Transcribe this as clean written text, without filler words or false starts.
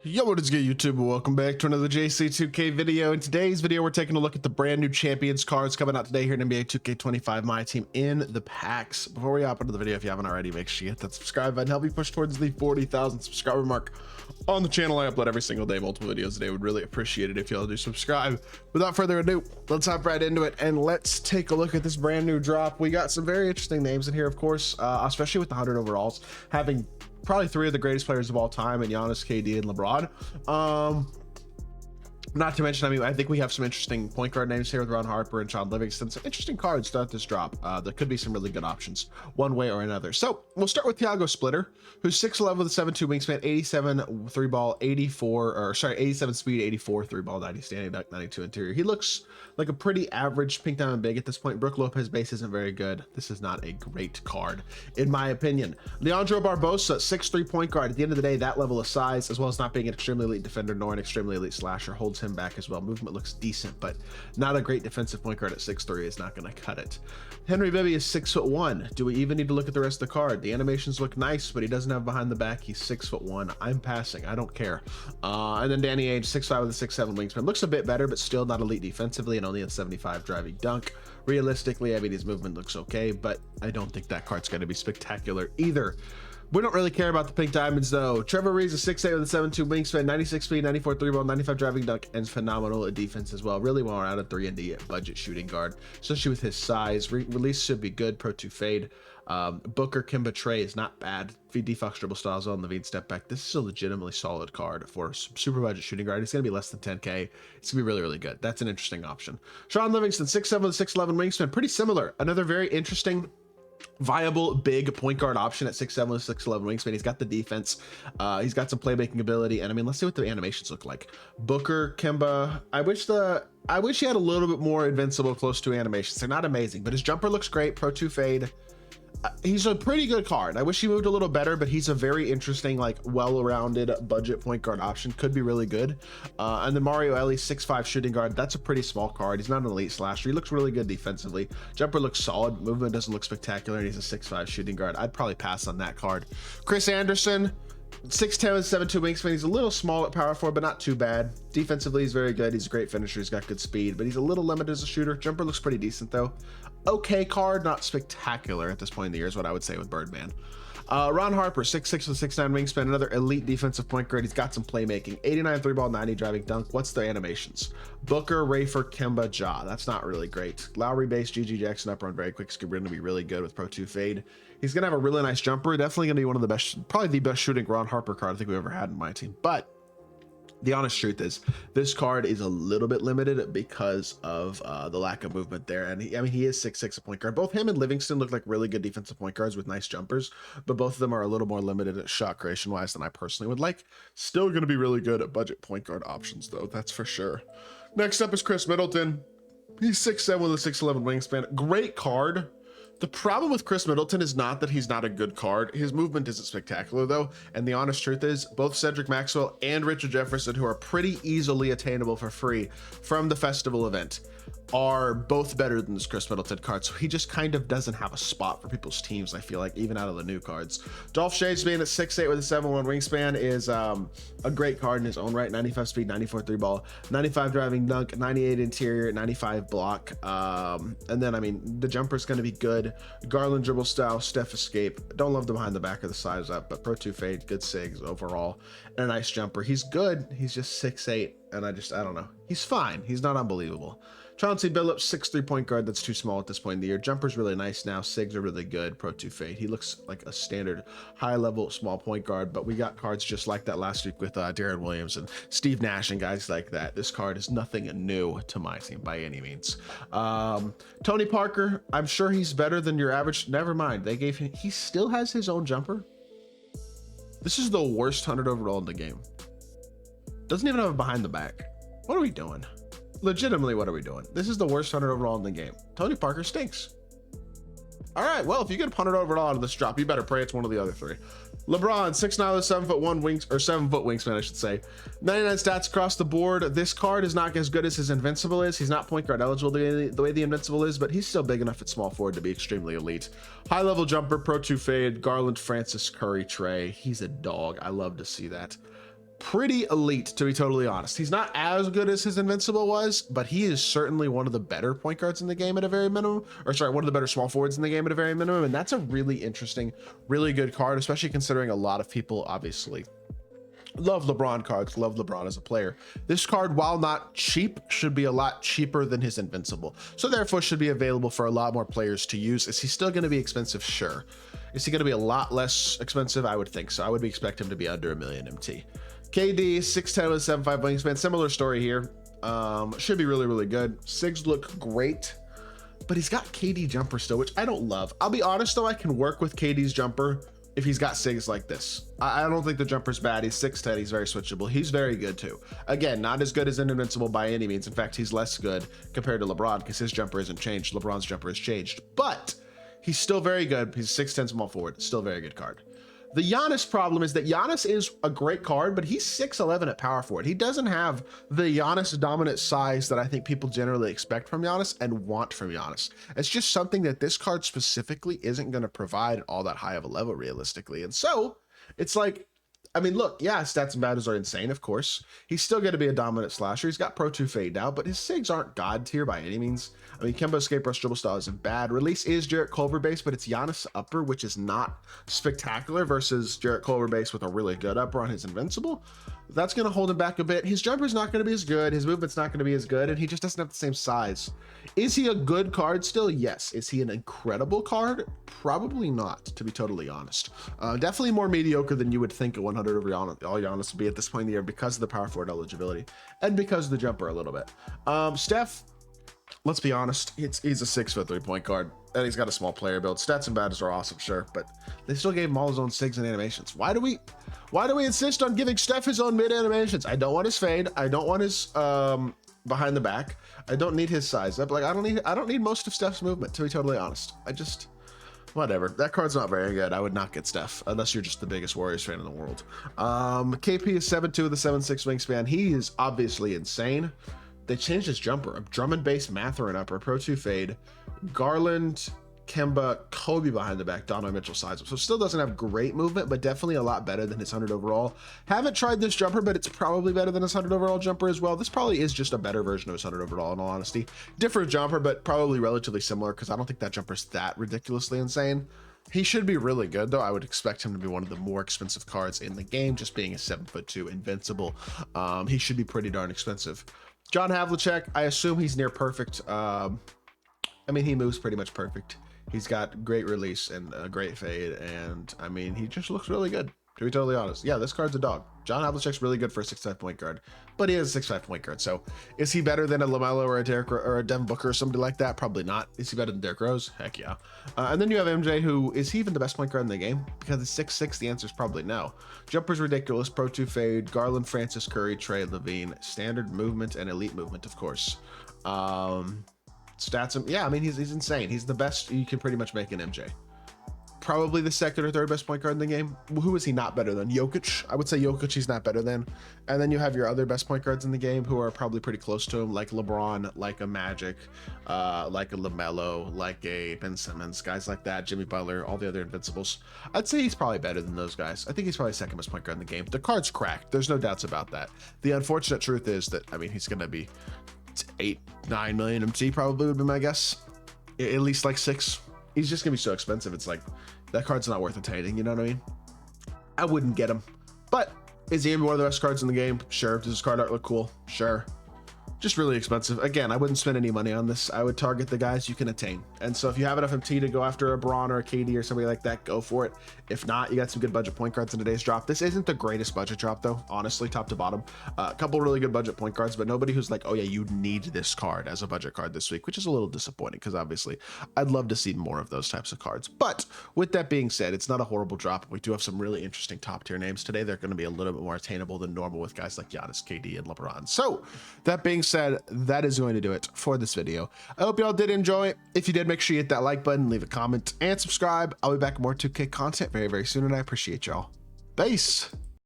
Yo, what is good, YouTube? Welcome back to another JC2K video. In today's video, we're taking a look at the brand new Champions cards coming out today here in NBA 2K25 MyTEAM in the packs. Before we hop into the video, if you haven't already, make sure you hit that subscribe button. Help me push towards the 40,000 subscriber mark on the channel. I upload every single day, multiple videos a day. Would really appreciate it if y'all do subscribe. Without further ado, let's hop right into it and let's take a look at this brand new drop. We got some very interesting names in here, of course, especially with the 100 overalls having probably three of the greatest players of all time in Giannis, KD, and LeBron. Not to mention, I mean, I think we have some interesting point guard names here with Ron Harper and Sean Livingston. Some interesting cards throughout this drop. There could be some really good options one way or another. So we'll start with Thiago Splitter, who's 6'11" with a 7'2" wingspan, 87 three ball, 87 speed, 84 three ball, 90 standing dunk, 92 interior. He looks like a pretty average pink diamond big at this point. Brook Lopez base isn't very good. This is not a great card, in my opinion. Leandro Barbosa, 6'3" point guard. At the end of the day, that level of size, as well as not being an extremely elite defender nor an extremely elite slasher, holds him back as well. Movement looks decent, but not a great defensive point guard at 6'3" is not going to cut it. Henry Bibby is 6'1". Do we even need to look at the rest of the card? The animations look nice, but he doesn't have behind the back. He's 6'1". I'm passing. I don't care. And then Danny Ainge, 6'5" with a 6'7" wingspan. Looks a bit better, but still not elite defensively and only a 75 driving dunk. Realistically, I mean, his movement looks okay, but I don't think that card's going to be spectacular either. We don't really care about the pink diamonds though. Trevor Reeves is 6'8" with a 7'2" wingspan, 96 speed, 94 three ball, 95 driving dunk, and phenomenal at defense as well. Really well out of 3-and-D budget shooting guard, especially with his size. Release should be good. Pro 2 fade. Booker Kemba Trey is not bad. VD Fox dribble styles on Levine step back. This is a legitimately solid card for a super budget shooting guard. It's going to be less than 10K. It's going to be really, really good. That's an interesting option. Sean Livingston, 6'7" with a 6'11" wingspan. Pretty similar. Another very interesting viable big point guard option at 6'7" with 6'11" wingspan. He's got the defense, he's got some playmaking ability, and I mean, let's see what the animations look like. Booker Kemba, I wish he had a little bit more invincible close to animations. They're not amazing, but his jumper looks great. Pro 2 fade. He's a pretty good card. I wish he moved a little better, but he's a very interesting, like, well-rounded budget point guard option. Could be really good. And then Mario Ellie, 6'5" shooting guard. That's a pretty small card. He's not an elite slasher. He looks really good defensively. Jumper looks solid. Movement doesn't look spectacular, and he's a 6'5" shooting guard. I'd probably pass on that card. Chris Anderson, 6'10" with 7'2" wingspan. He's a little small at power forward, but not too bad. Defensively, he's very good. He's a great finisher. He's got good speed, but he's a little limited as a shooter. Jumper looks pretty decent, though. Okay card, not spectacular at this point in the year is what I would say with Birdman. Ron Harper, 6'6" with 6'9" wingspan, another elite defensive point guard. He's got some playmaking. 89 three ball, 90 driving dunk. What's the animations? Booker, Rafer, Kemba, Ja. That's not really great. Lowry base, GG Jackson up run very quick. He's going to be really good with Pro 2 fade. He's going to have a really nice jumper. Definitely going to be one of the best, probably the best shooting Ron Harper card I think we've ever had in my team. But the honest truth is this card is a little bit limited because of the lack of movement there. And I mean, he is 6'6", a point guard. Both him and Livingston look like really good defensive point guards with nice jumpers, but both of them are a little more limited at shot creation wise than I personally would like. Still going to be really good at budget point guard options though. That's for sure. Next up is Chris Middleton. He's 6'7" with a 6'11" wingspan. Great card. The problem with Chris Middleton is not that he's not a good card. His movement isn't spectacular, though. And the honest truth is, both Cedric Maxwell and Richard Jefferson, who are pretty easily attainable for free from the festival event, are both better than this Chris Middleton card. So he just kind of doesn't have a spot for people's teams, I feel like, even out of the new cards. Dolph Shades being at 6'8" with a 7'1" wingspan is a great card in his own right. 95 speed, 94 three ball, 95 driving dunk, 98 interior, 95 block. And then, I mean, the jumper's going to be good. Garland dribble style, Steph escape. Don't love the behind the back of the size up, but Pro 2 fade, good sigs overall, and a nice jumper. He's good. He's just 6'8", and I don't know. He's fine. He's not unbelievable. Chauncey Billups, 6'3" point guard. That's too small at this point in the year. Jumper's really nice now. Sigs are really good. Pro 2 fade. He looks like a standard high-level small point guard, but we got cards just like that last week with Darren Williams and Steve Nash and guys like that. This card is nothing new to my team by any means. Tony Parker, I'm sure he's better than your average. Never mind. They gave him. He still has his own jumper. This is the worst 100 overall in the game. Doesn't even have a behind the back. What are we doing? Legitimately, what are we doing? This is the worst 100 overall in the game. Tony Parker stinks. All right, well, if you get a 100 overall out of this drop, you better pray it's one of the other three. LeBron, 6'9" with 7'1" wings, or 7-foot wingspan, I should say. 99 stats across the board. This card is not as good as his Invincible is. He's not point guard eligible the way the Invincible is, but he's still big enough at small forward to be extremely elite. High level jumper, Pro 2 fade, Garland, Francis, Curry, Trey. He's a dog. I love to see that. pretty elite, to be totally honest. He's not as good as his invincible was, but he is certainly one of the better point guards in the game at a very minimum, or sorry, one of the better small forwards in the game at a very minimum. And that's a really interesting, really good card, especially considering a lot of people obviously love LeBron cards, love LeBron as a player. This card, while not cheap, should be a lot cheaper than his invincible. So therefore should be available for a lot more players to use. Is he still going to be expensive? Sure. Is he going to be a lot less expensive? I would think so. I would expect him to be under $1 million MT. KD, 6'10" with 7'5" wingspan. Similar story here. Should be really, really good. Sigs look great, but he's got KD jumper still, which I don't love. I'll be honest though, I can work with KD's jumper if he's got Sigs like this. I don't think the jumper's bad. He's 6'10", he's very switchable. He's very good too. Again, not as good as an invincible by any means. In fact, he's less good compared to LeBron because his jumper isn't changed. LeBron's jumper has changed, but he's still very good. He's 6'10" small forward, still a very good card. The Giannis problem is that Giannis is a great card, but he's 6'11" at power forward. He doesn't have the Giannis dominant size that I think people generally expect from Giannis and want from Giannis. It's just something that this card specifically isn't going to provide at all that high of a level realistically. And so it's like, I mean, look, yeah, stats and battles are insane, of course. He's still going to be a dominant slasher. He's got Pro 2 fade now, but his Sigs aren't god tier by any means. I mean, Kemba escape rush dribble style isn't bad. Release is Jarrett Culver base, but it's Giannis upper, which is not spectacular versus Jarrett Culver base with a really good upper on his invincible. That's going to hold him back a bit. His jumper's not going to be as good. His movement's not going to be as good, and he just doesn't have the same size. Is he a good card still? Yes. Is he an incredible card? Probably not, to be totally honest. Definitely more mediocre than you would think a 100 over Giannis would be at this point in the year because of the power forward eligibility and because of the jumper a little bit. Steph, let's be honest, he's a 6'3" point guard, and he's got a small player build. Stats and battles are awesome, sure, but they still gave him all his own Sigs and animations. Why do we insist on giving Steph his own mid animations? I don't want his fade. I don't want his behind the back. I don't need his size up. Like I don't need most of Steph's movement, to be totally honest. Whatever. That card's not very good. I would not get Steph unless you're just the biggest Warriors fan in the world. KP is 7'2" with a 7'6" wingspan. He is obviously insane. They changed his jumper. A Drummond-based Matherin upper, Pro 2 fade, Garland, Kemba, Kobe behind the back, Donovan Mitchell size up. So still doesn't have great movement, but definitely a lot better than his 100 overall. Haven't tried this jumper, but it's probably better than his 100 overall jumper as well. This probably is just a better version of his 100 overall, in all honesty. Different jumper, but probably relatively similar because I don't think that jumper's that ridiculously insane. He should be really good, though. I would expect him to be one of the more expensive cards in the game, just being a 7'2" invincible. He should be pretty darn expensive. John Havlicek, I assume he's near perfect. I mean, he moves pretty much perfect. He's got great release and a great fade, and I mean, he just looks really good, to be totally honest. Yeah, this card's a dog. John Havlicek's really good for a 6'5" point guard, but he is a 6'5" point guard. So is he better than a LaMelo or a Derrick or a Devin Booker or somebody like that? Probably not. Is he better than Derrick Rose? Heck yeah. And then you have MJ, who is he even the best point guard in the game? Because he's 6'6", the answer is probably no. Jumper's ridiculous. Pro 2 fade, Garland, Francis, Curry, Trey, Levine, standard movement and elite movement, of course. Stats, yeah, I mean, he's insane. He's the best you can pretty much make an MJ. Probably the second or third best point guard in the game. Who is he not better than? Jokic. I would say Jokic he's not better than. And then you have your other best point guards in the game who are probably pretty close to him, like LeBron, like a Magic, like a LaMelo, like a Ben Simmons, guys like that, Jimmy Butler, all the other invincibles. I'd say he's probably better than those guys. I think he's probably second best point guard in the game. The card's cracked. There's no doubts about that. The unfortunate truth is that, I mean, he's going to be 8-9 million MT probably would be my guess. At least like 6. He's just gonna be so expensive. It's like that card's not worth attaining. You know what I mean? I wouldn't get him. But is he one of the best cards in the game? Sure. Does his card art look cool? Sure. Just really expensive. Again, I wouldn't spend any money on this. I would target the guys you can attain. And so if you have enough MT to go after a Braun or a KD or somebody like that, go for it. If not, you got some good budget point guards in today's drop. This isn't the greatest budget drop though, honestly, top to bottom. A couple really good budget point guards, but nobody who's like, oh yeah, you need this card as a budget card this week, which is a little disappointing because obviously I'd love to see more of those types of cards. But with that being said, it's not a horrible drop. We do have some really interesting top tier names today. They're going to be a little bit more attainable than normal with guys like Giannis, KD, and LeBron. So that being said, that is going to do it for this video. I hope y'all did enjoy it. If you did, make sure you hit that like button, leave a comment, and subscribe. I'll be back with more 2K content very, very soon, and I appreciate y'all. Peace.